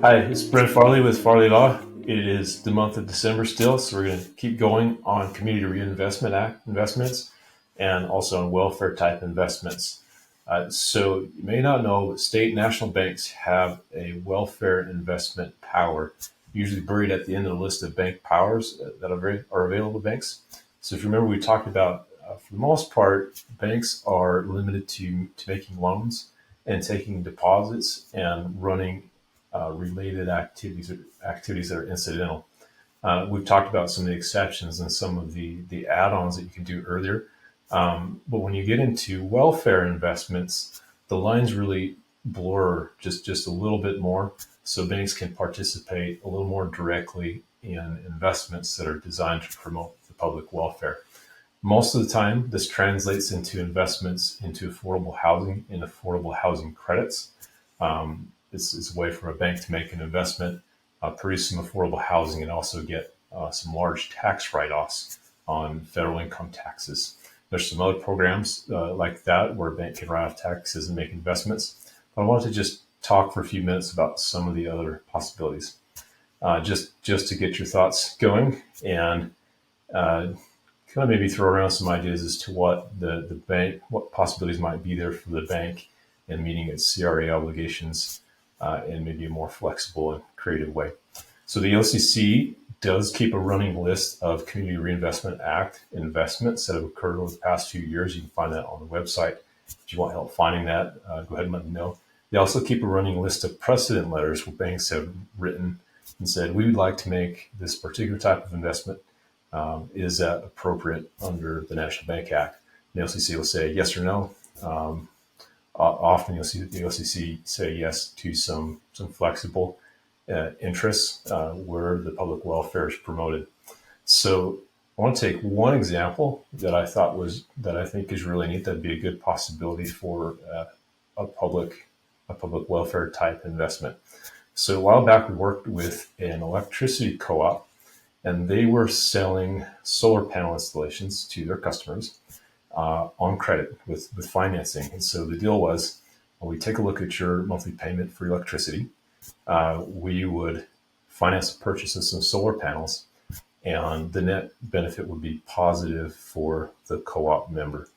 Hi, it's Brent Farley with Farley Law. It is the month of December still, so we're going to keep going on Community Reinvestment Act investments and also on welfare type investments. So you may not know, but state and national banks have a welfare investment power, usually buried at the end of the list of bank powers that are available to banks. So if you remember, we talked about, for the most part, banks are limited to making loans and taking deposits and running related activities that are incidental. We've talked about some of the exceptions and some of the add-ons that you can do earlier. But when you get into welfare investments, the lines really blur just a little bit more. So banks can participate a little more directly in investments that are designed to promote the public welfare. Most of the time, this translates into investments into affordable housing and affordable housing credits. It's a way for a bank to make an investment, produce some affordable housing, and also get some large tax write-offs on federal income taxes. There's some other programs like that where a bank can write off taxes and make investments. But I wanted to just talk for a few minutes about some of the other possibilities, just to get your thoughts going and kind of maybe throw around some ideas as to what the bank, what possibilities might be there for the bank in meeting its CRA obligations in maybe a more flexible and creative way. So the OCC does keep a running list of Community Reinvestment Act investments that have occurred over the past few years. You can find that on the website. If you want help finding that, go ahead and let me know. They also keep a running list of precedent letters where banks have written and said, we would like to make this particular type of investment. Is that appropriate under the National Bank Act? The OCC will say yes or no. Often you'll see the OCC say yes to some flexible interests where the public welfare is promoted. So I want to take one example that I think is really neat. That'd be a good possibility for a public welfare type investment. So a while back, we worked with an electricity co-op, and they were selling solar panel installations to their customers on credit with financing. And so the deal was, when we take a look at your monthly payment for electricity, we would finance the purchase of some solar panels, and the net benefit would be positive for the co-op member.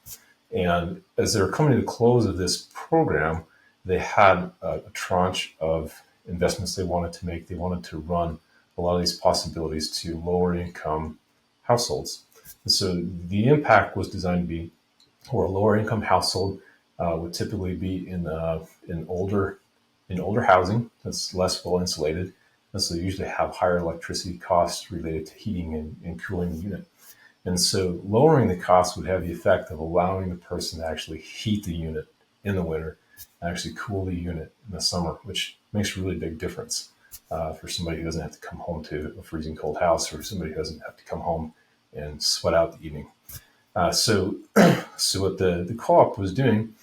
And as they were coming to the close of this program, they had a tranche of investments they wanted to make. They wanted to run a lot of these possibilities to lower income households. And so the impact was designed to be, or a lower income household would typically be in older housing that's less well insulated. And so they usually have higher electricity costs related to heating and cooling the unit. And so lowering the cost would have the effect of allowing the person to actually heat the unit in the winter and actually cool the unit in the summer, which makes a really big difference for somebody who doesn't have to come home to a freezing cold house, or somebody who doesn't have to come home and sweat out the evening. So what the co-op was doing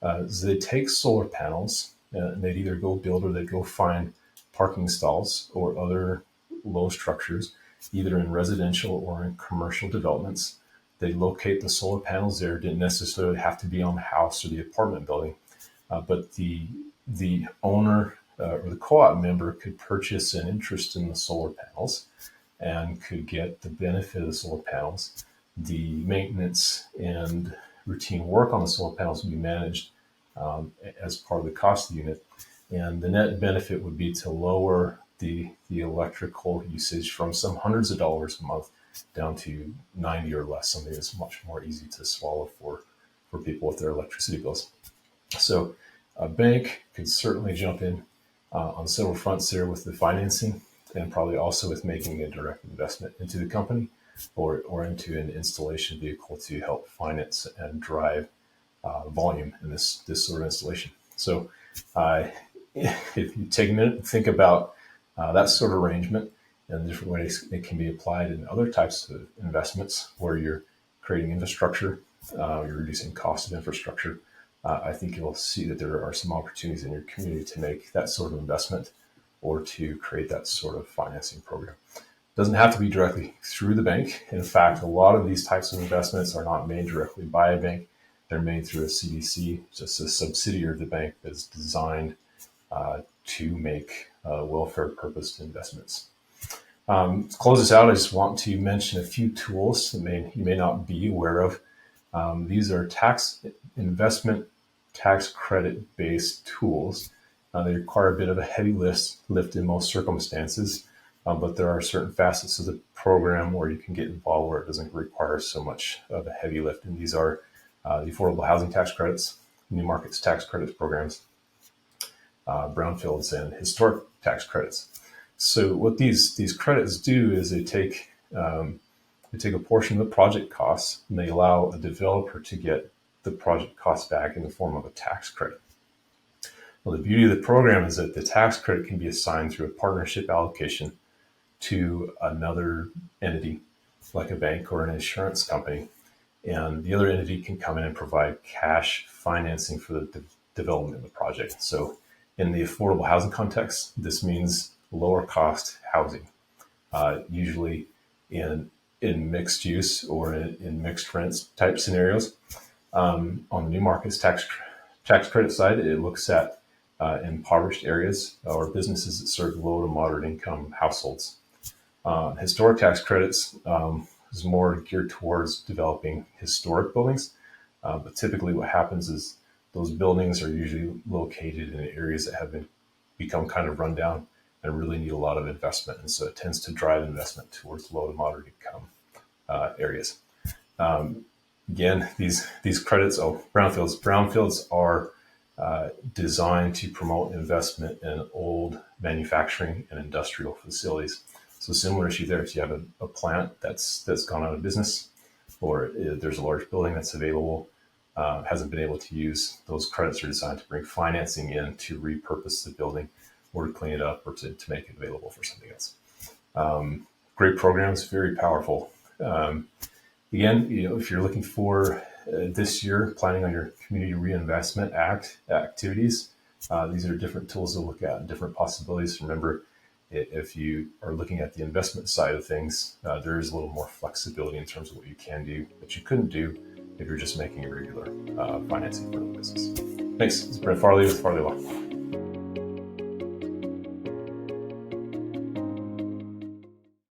is they'd take solar panels and they'd either go build or they'd go find parking stalls or other low structures, either in residential or in commercial developments. They'd locate the solar panels there. Didn't necessarily have to be on the house or the apartment building, but the owner or the co-op member could purchase an interest in the solar panels and could get the benefit of the solar panels. The maintenance and routine work on the solar panels would be managed as part of the cost of the unit. And the net benefit would be to lower the electrical usage from some hundreds of dollars a month down to 90 or less, something that's much more easy to swallow for people with their electricity bills. So a bank could certainly jump in on several fronts there with the financing, and probably also with making a direct investment into the company or into an installation vehicle to help finance and drive volume in this sort of installation. So if you take a minute and think about that sort of arrangement and the different ways it can be applied in other types of investments where you're creating infrastructure, you're reducing cost of infrastructure, I think you'll see that there are some opportunities in your community to make that sort of investment or to create that sort of financing program. It doesn't have to be directly through the bank. In fact, a lot of these types of investments are not made directly by a bank. They're made through a CDC, just a subsidiary of the bank that's designed to make welfare purposed investments. To close this out, I just want to mention a few tools that you may not be aware of. These are investment tax credit based tools. They require a bit of a heavy lift in most circumstances, but there are certain facets of the program where you can get involved where it doesn't require so much of a heavy lift. And these are the affordable housing tax credits, new markets tax credits programs, brownfields, and historic tax credits. So what these credits do is they take a portion of the project costs and they allow a developer to get the project costs back in the form of a tax credit. Well, the beauty of the program is that the tax credit can be assigned through a partnership allocation to another entity, like a bank or an insurance company. And the other entity can come in and provide cash financing for the development of the project. So in the affordable housing context, this means lower cost housing, usually in mixed use or in mixed rents type scenarios. On the new markets tax credit side, it looks at impoverished areas or businesses that serve low to moderate income households. Historic tax credits is more geared towards developing historic buildings, but typically what happens is those buildings are usually located in areas that have become kind of run down and really need a lot of investment, and so it tends to drive investment towards low to moderate income areas. Again, these credits, brownfields are designed to promote investment in old manufacturing and industrial facilities. So similar issue there. If you have a plant that's gone out of business, or there's a large building that's available, hasn't been able to use, those credits are designed to bring financing in to repurpose the building or to clean it up or to make it available for something else. Great programs, very powerful. Again, if you're looking for this year, planning on your Community Reinvestment Act activities, these are different tools to look at, different possibilities. Remember, if you are looking at the investment side of things, there is a little more flexibility in terms of what you can do that you couldn't do if you're just making a regular financing for the business. Thanks. It's Brent Farley with Farley Law.